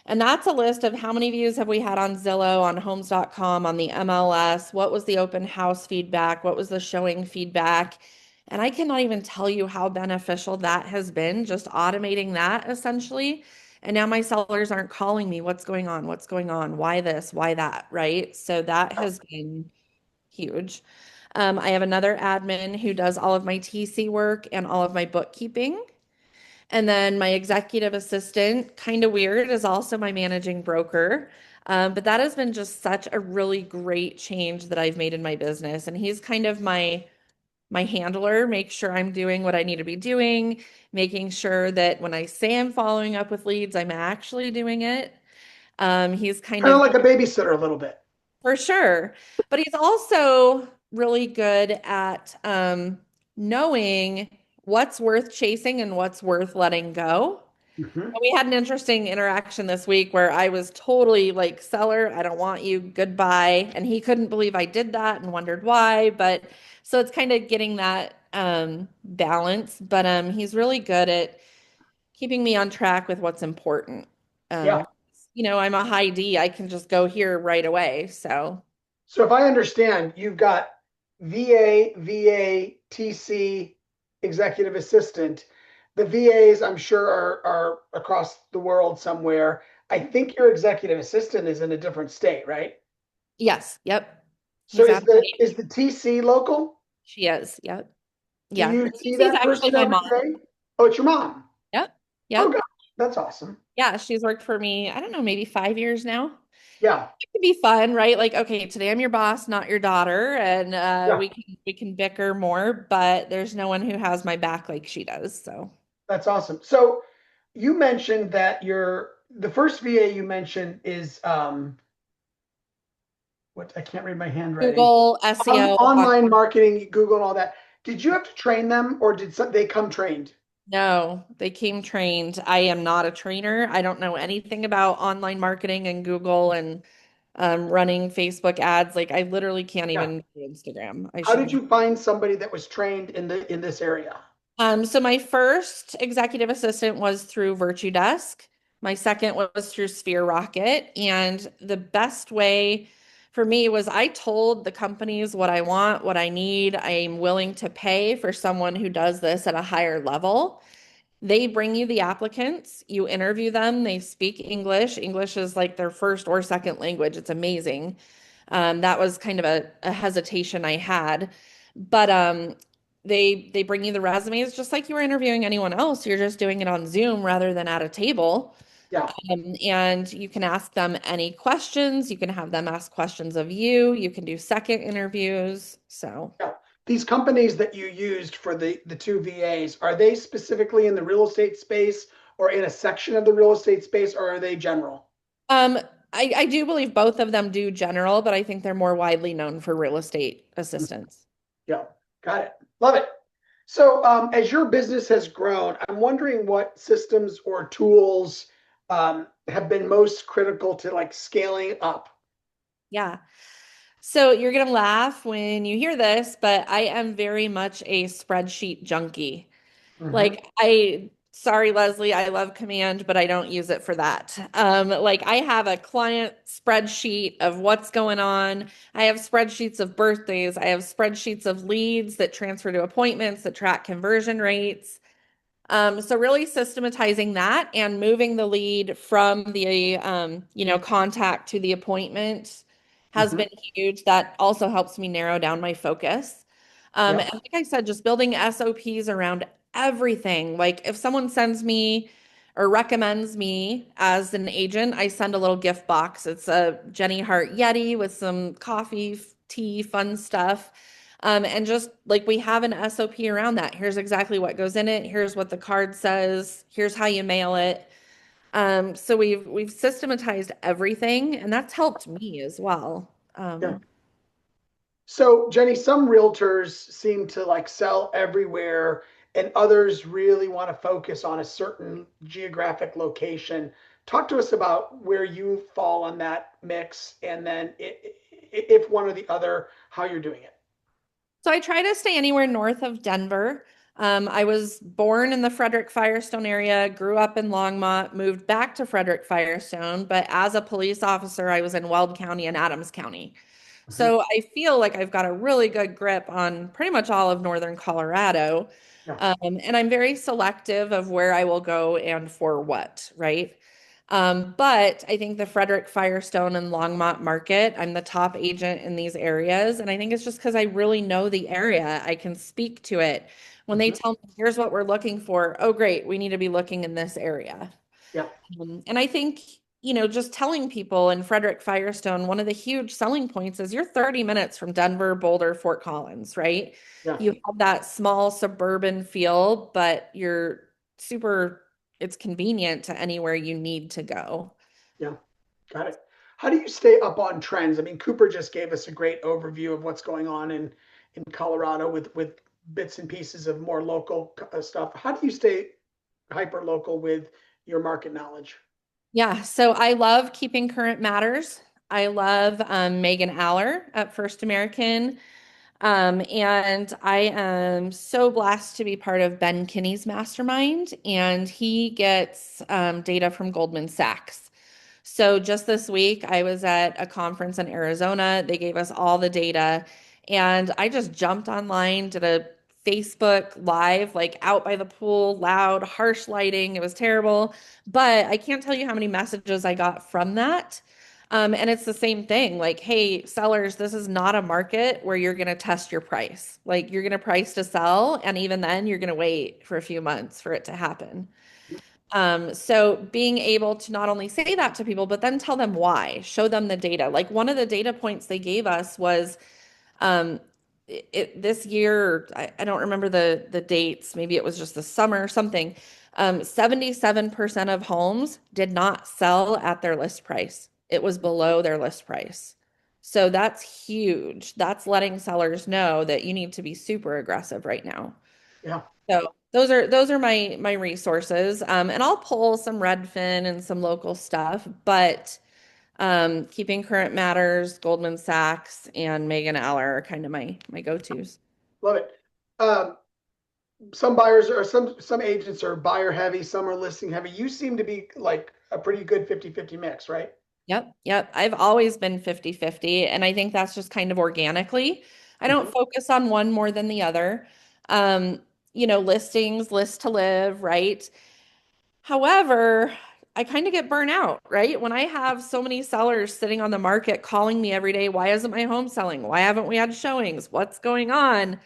And that's a list of how many views have we had on Zillow, on homes.com, on the MLS, what was the open house feedback, what was the showing feedback. And I cannot even tell you how beneficial that has been, just automating that essentially. And now my sellers aren't calling me, what's going on? What's going on? Why this? Why that? Right? So that has been huge. I have another admin who does all of my TC work and all of my bookkeeping. And then my executive assistant, kind of weird, is also my managing broker. But that has been just such a really great change that I've made in my business. And he's kind of my handler, make sure I'm doing what I need to be doing, making sure that when I say I'm following up with leads, I'm actually doing it. He's kind Kind of of like a babysitter a little bit. for sure. But he's also really good at knowing what's worth chasing and what's worth letting go. Mhm. And we had an interesting interaction this week where I was totally like, seller, I don't want you, goodbye. And he couldn't believe I did that and wondered why. But so it's kind of getting that balance. But he's really good at keeping me on track with what's important. Yeah. Um, I'm a high D. I can just go here right away. So. So if I understand, you've got VA, VA, TC, executive assistant. The VAs, I'm sure, are across the world somewhere. I think your executive assistant is in a different state, right? Yes, yep. So He's out of state. is the TC local? She is, yep. Do Yeah. you The see CC is that actually person my every mom. day? Oh, it's your mom. Yep. Oh, Yep. gosh, that's awesome. Yeah, she's worked for me, I don't know, maybe 5 years now. Yeah, It can be fun, right? Like, okay, today I'm your boss, not your daughter, and yeah, we can bicker more, but there's no one who has my back like she does. So that's awesome. So you mentioned that the first VA you mentioned is what I can't read my handwriting. Google, SEO. Online marketing, Google, and all that. Did you have to train them, or they come trained? No, they came trained. I am not a trainer. I don't know anything about online marketing and Google and running Facebook ads. Like I literally can't Yeah. even do Instagram. I How should did know. you find somebody that was trained in this area? So my first executive assistant was through Virtue Desk. My second was through Sphere Rocket. And the best way for me was I told the companies what I want, what I need. I'm willing to pay for someone who does this at a higher level. They bring you the applicants, you interview them, they speak English. English is like their first or second language. It's amazing. That was kind of a hesitation I had. But they bring you the resumes just like you were interviewing anyone else. You're just doing it on Zoom rather than at a table. Yeah. And you can ask them any questions. You can have them ask questions of you. You can do second interviews. So. Yeah. These companies that you used for the two VAs, are they specifically in the real estate space or in a section of the real estate space, or are they general? Um, I do believe both of them do general, but I think they're more widely known for real estate assistants. Yeah, got it. Love it. So, as your business has grown, I'm wondering what systems or tools have been most critical to like scaling up. Yeah. So you're gonna laugh when you hear this, but I am very much a spreadsheet junkie. Mhm. Like sorry, Leslie, I love Command, but I don't use it for that. Like I have a client spreadsheet of what's going on. I have spreadsheets of birthdays. I have spreadsheets of leads that transfer to appointments that track conversion rates. So really systematizing that and moving the lead from the contact to the appointment has Mhm. been huge. That also helps me narrow down my focus. Yeah. And like I said, just building SOPs around everything. Like if someone sends me or recommends me as an agent, I send a little gift box. It's a Jenny Hart Yeti with some coffee, tea, fun stuff. And just like we have an SOP around that. Here's exactly what goes in it. Here's what the card says. Here's how you mail it. So we've systematized everything, and that's helped me as well. Yeah. So, Jenny, some realtors seem to like sell everywhere, and others really want to focus on a certain geographic location. Talk to us about where you fall on that mix, and then if one or the other, how you're doing it. So I try to stay anywhere north of Denver. I was born in the Frederick Firestone area, grew up in Longmont, moved back to Frederick Firestone, but as a police officer, I was in Weld County and Adams County. Mhm. So I feel like I've got a really good grip on pretty much all of northern Colorado. Yeah. And I'm very selective of where I will go and for what, right? But I think the Frederick Firestone and Longmont market, I'm the top agent in these areas. And I think it's just because I really know the area. I can speak to it. When they Mhm. tell me, here's what we're looking for, oh, great, we need to be looking in this area. Yeah. And I think, just telling people in Frederick Firestone, one of the huge selling points is you're 30 minutes from Denver, Boulder, Fort Collins, right? Yeah. You have that small suburban feel, but it's convenient to anywhere you need to go. Yeah. Got it. How do you stay up on trends? I mean, Cooper just gave us a great overview of what's going on in Colorado with bits and pieces of more local stuff. How do you stay hyper local with your market knowledge? Yeah, so I love Keeping Current Matters. I love Megan Aller at First American. And I am so blessed to be part of Ben Kinney's mastermind, and he gets data from Goldman Sachs. So just this week, I was at a conference in Arizona. They gave us all the data, and I just jumped online, did a Facebook Live, like out by the pool, loud, harsh lighting. It was terrible, but I can't tell you how many messages I got from that. And it's the same thing. Like, hey, sellers, this is not a market where you're going to test your price. Like, you're going to price to sell, and even then, you're going to wait for a few months for it to happen. So being able to not only say that to people, but then tell them why, show them the data. Like one of the data points they gave us was um, this year, I don't remember the dates, maybe it was just the summer or something. 77% of homes did not sell at their list price. It was below their list price. So that's huge. That's letting sellers know that you need to be super aggressive right now. Yeah. So those are my resources. And I'll pull some Redfin and some local stuff, but Keeping Current Matters, Goldman Sachs, and Megan Eller are kind of my go-tos. Love it. Um, some buyers or some agents are buyer heavy, some are listing heavy. You seem to be like a pretty good 50-50 mix, right? Yep, yep. I've always been 50-50, and I think that's just kind of organically. I don't Mhm. focus on one more than the other. Listings, list to live, right? However, I kind of get burnt out, right? When I have so many sellers sitting on the market calling me every day, why isn't my home selling? Why haven't we had showings? What's going on?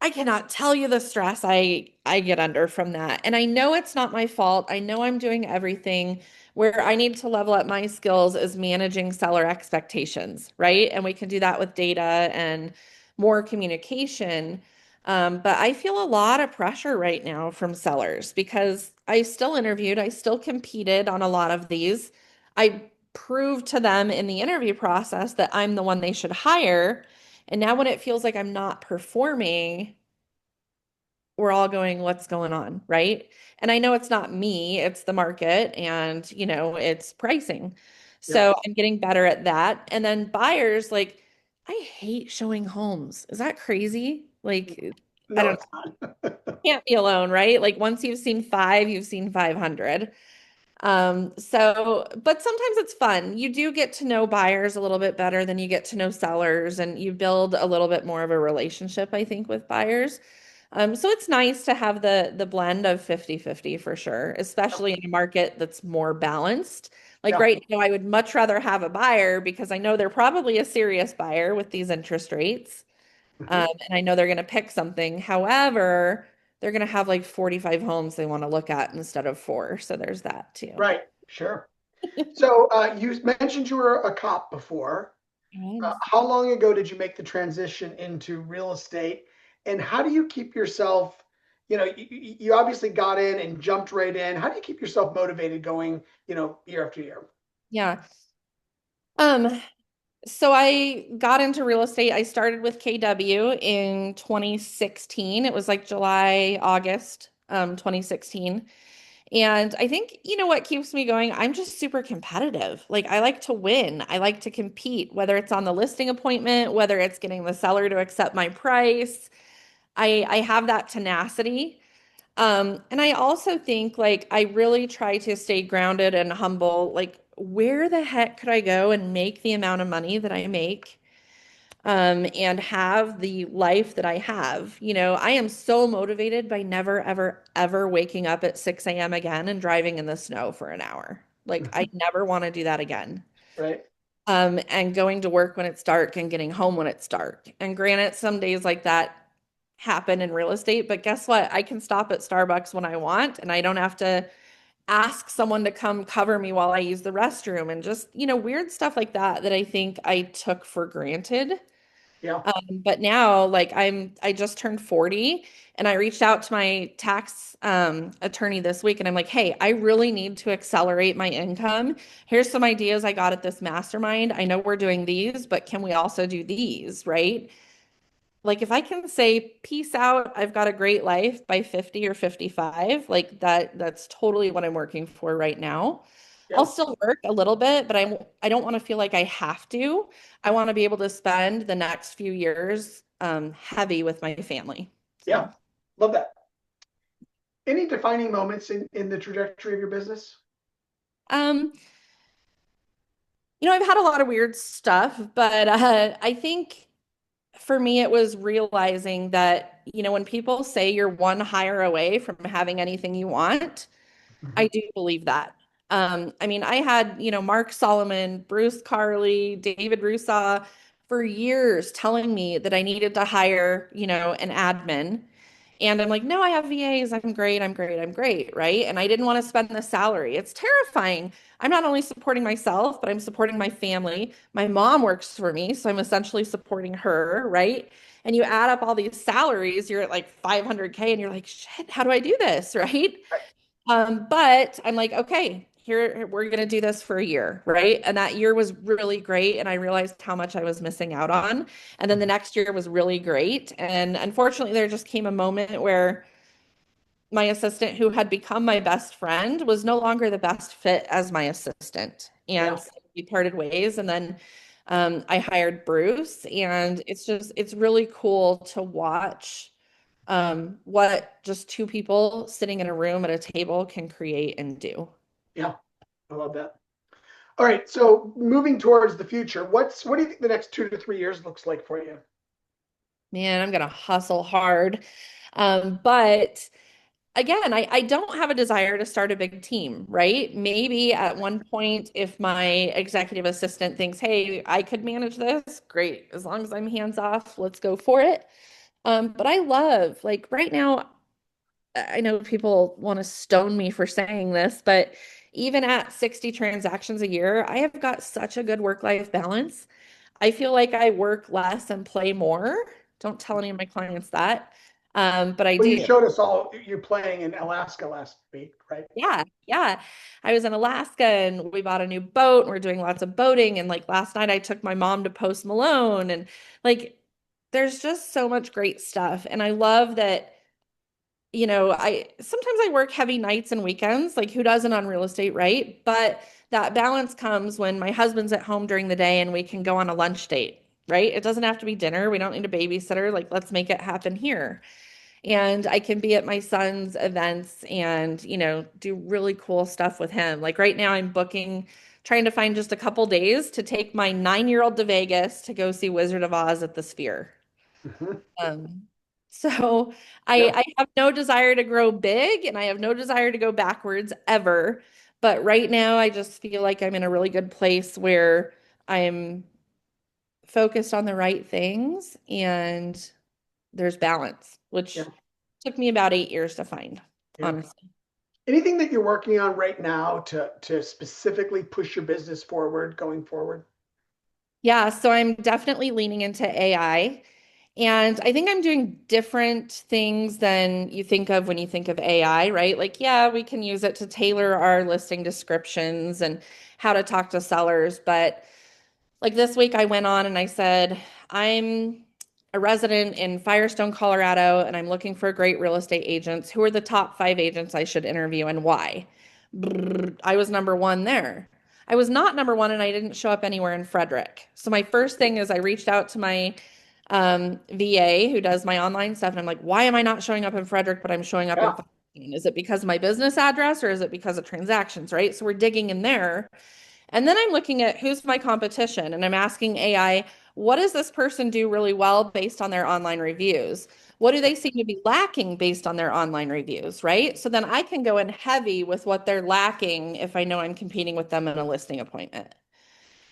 I cannot tell you the stress I get under from that. And I know it's not my fault. I know I'm doing everything. Where I need to level up my skills is managing seller expectations, right? And we can do that with data and more communication. But I feel a lot of pressure right now from sellers because I still interviewed, I still competed on a lot of these. I proved to them in the interview process that I'm the one they should hire. And now when it feels like I'm not performing, we're all going, what's going on, right? And I know it's not me, it's the market and, it's pricing. Yeah. So I'm getting better at that. And then buyers, like, I hate showing homes. Is that crazy? Like, I No, don't it's not. can't be alone, right? Like once you've seen five, you've seen 500. But sometimes it's fun. You do get to know buyers a little bit better than you get to know sellers, and you build a little bit more of a relationship, I think, with buyers. So it's nice to have the blend of 50-50 for sure, especially in a market that's more balanced. Like Yeah. right now, I would much rather have a buyer because I know they're probably a serious buyer with these interest rates. Mhm. And I know they're going to pick something. However, they're going to have like 45 homes they want to look at instead of four. So there's that too. Right. Sure. So you mentioned you were a cop before. Good. How long ago did you make the transition into real estate? And how do you keep yourself, you obviously got in and jumped right in. How do you keep yourself motivated going, year after year? Yeah. Um, so I got into real estate. I started with KW in 2016. It was like July, August, 2016. And I think, what keeps me going? I'm just super competitive. Like I like to win. I like to compete, whether it's on the listing appointment, whether it's getting the seller to accept my price. I have that tenacity. And I also think like I really try to stay grounded and humble. Like, where the heck could I go and make the amount of money that I make? And have the life that I have. I am so motivated by never, ever, ever waking up at 6 a.m. again and driving in the snow for an hour. Like, I never want to do that again. Right. And going to work when it's dark and getting home when it's dark. And granted, some days like that happen in real estate, but guess what? I can stop at Starbucks when I want, and I don't have to ask someone to come cover me while I use the restroom and just, weird stuff like that that I think I took for granted. Yeah. But now, like I just turned 40 and I reached out to my tax attorney this week and I'm like, hey, I really need to accelerate my income. Here's some ideas I got at this mastermind. I know we're doing these, but can we also do these, right? Like if I can say peace out, I've got a great life by 50 or 55, like that's totally what I'm working for right now. I'll Yeah. still work a little bit, but I don't want to feel like I have to. I want to be able to spend the next few years heavy with my family. Yeah. So, Love that. Any defining moments in the trajectory of your business? um, I've had a lot of weird stuff, but I think for me, it was realizing that, when people say you're one hire away from having anything you want, I Mhm. do believe that. I mean, I had, Mark Solomon, Bruce Carley, David Rusaw for years telling me that I needed to hire, an admin. And I'm like, no, I have VAs. I'm great. I'm great. I'm great. Right. And I didn't want to spend the salary. It's terrifying. I'm not only supporting myself, but I'm supporting my family. My mom works for me. So I'm essentially supporting her. Right. And you add up all these salaries, you're at like 500K and you're like, shit, how do I do this? Right. But I'm like, okay, here, we're going to do this for a year, right? And that year was really great. And I realized how much I was missing out on. And then the next year was really great. And unfortunately, there just came a moment where my assistant, who had become my best friend, was no longer the best fit as my assistant. Yeah. And so we parted ways. And then I hired Bruce. And it's really cool to watch what just two people sitting in a room at a table can create and do. Yeah. I love that. All right. So moving towards the future, what do you think the next 2 to 3 years looks like for you? Man, I'm gonna hustle hard. But again, I don't have a desire to start a big team, right? Maybe at one point, if my executive assistant thinks, hey, I could manage this, great. As long as I'm hands off, let's go for it. But I love, like right now, I know people want to stone me for saying this, but even at 60 transactions a year, I have got such a good work-life balance. I feel like I work less and play more. Don't tell any of my clients that. But I Well, you do. showed us all you playing in Alaska last week, right? Yeah, yeah. I was in Alaska and we bought a new boat and we're doing lots of boating. And like last night I took my mom to Post Malone and like there's just so much great stuff. And I love that, I sometimes I work heavy nights and weekends, like who doesn't on real estate, right? But that balance comes when my husband's at home during the day and we can go on a lunch date, right? It doesn't have to be dinner. We don't need a babysitter. Like let's make it happen here. And I can be at my son's events and, do really cool stuff with him. Like right now, I'm trying to find just a couple days to take my 9-year-old to Vegas to go see Wizard of Oz at the Sphere. Mhm. Um, so I, Yeah. I have no desire to grow big and I have no desire to go backwards ever. But right now, I just feel like I'm in a really good place where I'm focused on the right things and there's balance, which Yeah. took me about 8 years to find, Yeah. honestly. Anything that you're working on right now to specifically push your business forward going forward? Yeah, so I'm definitely leaning into AI. And I think I'm doing different things than you think of when you think of AI, right? Like, yeah, we can use it to tailor our listing descriptions and how to talk to sellers. But like this week, I went on and I said, I'm a resident in Firestone, Colorado, and I'm looking for great real estate agents. Who are the top 5 agents I should interview and why? I was number one there. I was not number one and I didn't show up anywhere in Frederick. So my first thing is I reached out to my VA who does my online stuff. And I'm like, why am I not showing up in Frederick, but I'm showing up in Yeah. Firestone? Is it because of my business address or is it because of transactions, right? So we're digging in there. And then I'm looking at who's my competition and I'm asking AI, what does this person do really well based on their online reviews? What do they seem to be lacking based on their online reviews, right? So then I can go in heavy with what they're lacking if I know I'm competing with them in a listing appointment.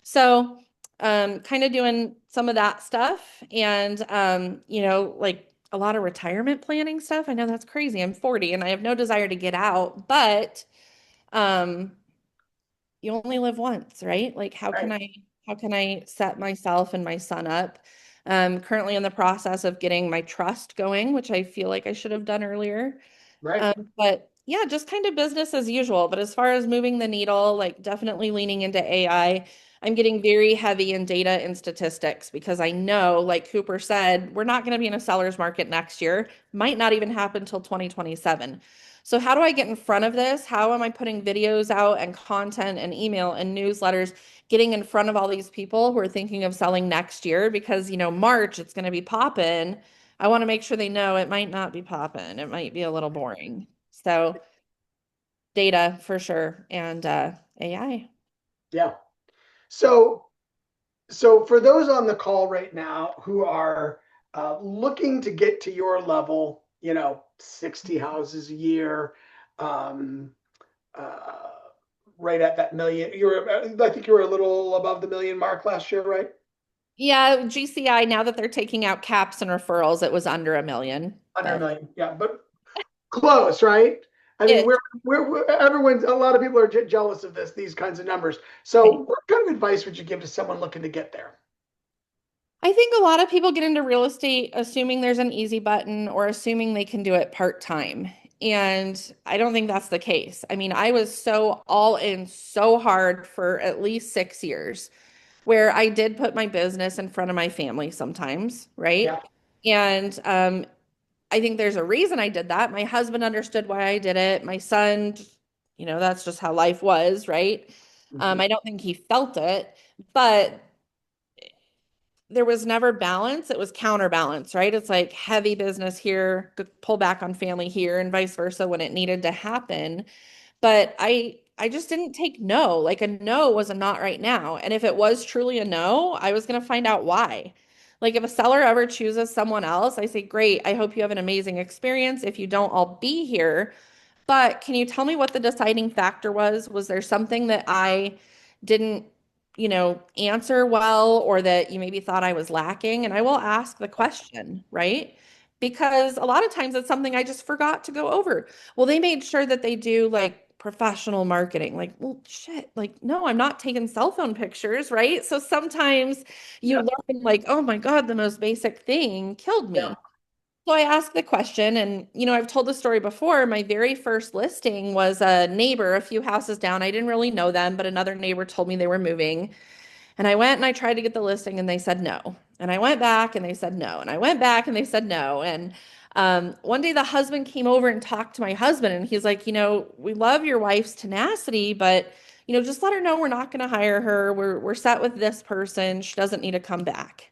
So, kind of doing some of that stuff and, like a lot of retirement planning stuff. I know that's crazy. I'm 40 and I have no desire to get out, but, um, you only live once, right? Like Right. how can I set myself and my son up? Currently in the process of getting my trust going, which I feel like I should have done earlier. Right. But yeah, just kind of business as usual. But as far as moving the needle, like definitely leaning into AI. I'm getting very heavy in data and statistics because I know, like Cooper said, we're not going to be in a seller's market next year. Might not even happen until 2027. So how do I get in front of this? How am I putting videos out and content and email and newsletters, getting in front of all these people who are thinking of selling next year? Because, March, it's going to be popping. I want to make sure they know it might not be popping. It might be a little boring. So data for sure and AI. Yeah. So so for those on the call right now who are looking to get to your level, 60 houses a year, um, uh, right at that million. I think you were a little above the million mark last year, right? Yeah, GCI, now that they're taking out caps and referrals, it was under 1 million, Under a but million, yeah, but close, right? I mean, it, everyone's a lot of people are jealous of these kinds of numbers. So, right. what kind of advice would you give to someone looking to get there? I think a lot of people get into real estate assuming there's an easy button or assuming they can do it part-time. And I don't think that's the case. I mean, I was so all in so hard for at least 6 years where I did put my business in front of my family sometimes, right? Yeah. And I think there's a reason I did that. My husband understood why I did it. My son, that's just how life was, right? Mhm. I don't think he felt it, but there was never balance. It was counterbalance, right? It's like heavy business here, pull back on family here, and vice versa when it needed to happen. But I just didn't take no. Like a no was a not right now. And if it was truly a no, I was going to find out why. Like if a seller ever chooses someone else, I say, great, I hope you have an amazing experience. If you don't, I'll be here. But can you tell me what the deciding factor was? Was there something that I didn't, answer well, or that you maybe thought I was lacking? And I will ask the question, right? Because a lot of times it's something I just forgot to go over. Well, they made sure that they do like professional marketing. Like, well, shit, like, no, I'm not taking cell phone pictures, right? So sometimes you Yeah. learn like, oh my God, the most basic thing killed Yeah. me. So I asked the question, and I've told the story before. My very first listing was a neighbor a few houses down. I didn't really know them, but another neighbor told me they were moving. And I went and I tried to get the listing, and they said no. And I went back and they said no. And I went back and they said no. And one day the husband came over and talked to my husband, and he's like, we love your wife's tenacity, but just let her know we're not going to hire her. We're set with this person. She doesn't need to come back.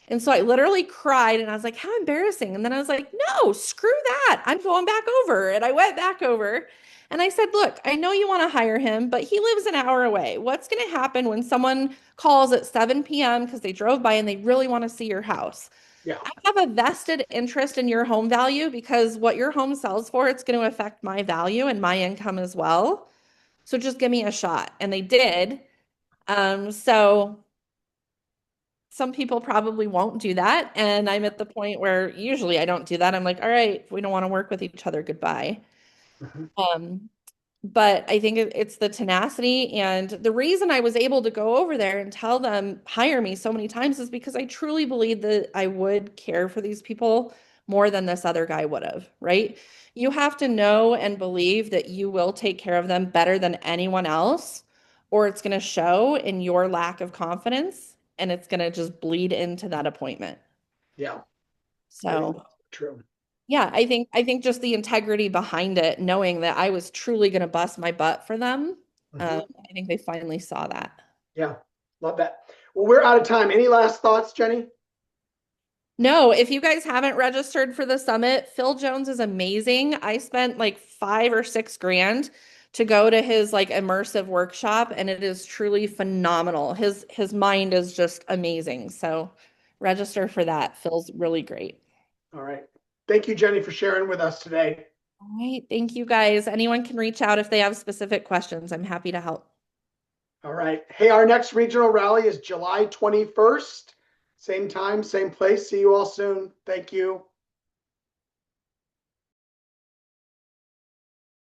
And so I literally cried and I was like, how embarrassing. And then I was like, no, screw that. I'm going back over. And I went back over and I said, look, I know you want to hire him, but he lives an hour away. What's going to happen when someone calls at 7 p.m. because they drove by and they really want to see your house? Yeah. I have a vested interest in your home value because what your home sells for, it's going to affect my value and my income as well. So just give me a shot. And they did. So some people probably won't do that. And I'm at the point where usually I don't do that. I'm like, all right, if we don't want to work with each other, goodbye. Mhm. Um, but I think it's the tenacity. And the reason I was able to go over there and tell them, hire me so many times is because I truly believe that I would care for these people more than this other guy would have, right? You have to know and believe that you will take care of them better than anyone else, or it's going to show in your lack of confidence and it's going to just bleed into that appointment. Yeah. I think So, that's true. yeah, I think just the integrity behind it, knowing that I was truly going to bust my butt for them. Mhm. I think they finally saw that. Yeah. Love that. Well, we're out of time. Any last thoughts, Jenny? No, if you guys haven't registered for the summit, Phil Jones is amazing. I spent like 5 or 6 grand to go to his like immersive workshop, and it is truly phenomenal. His mind is just amazing. So register for that. Phil's really great. All right. Thank you, Jenny, for sharing with us today. All right. Thank you guys. Anyone can reach out if they have specific questions. I'm happy to help. All right. Hey, our next regional rally is July 21st. Same time, same place. See you all soon. Thank you.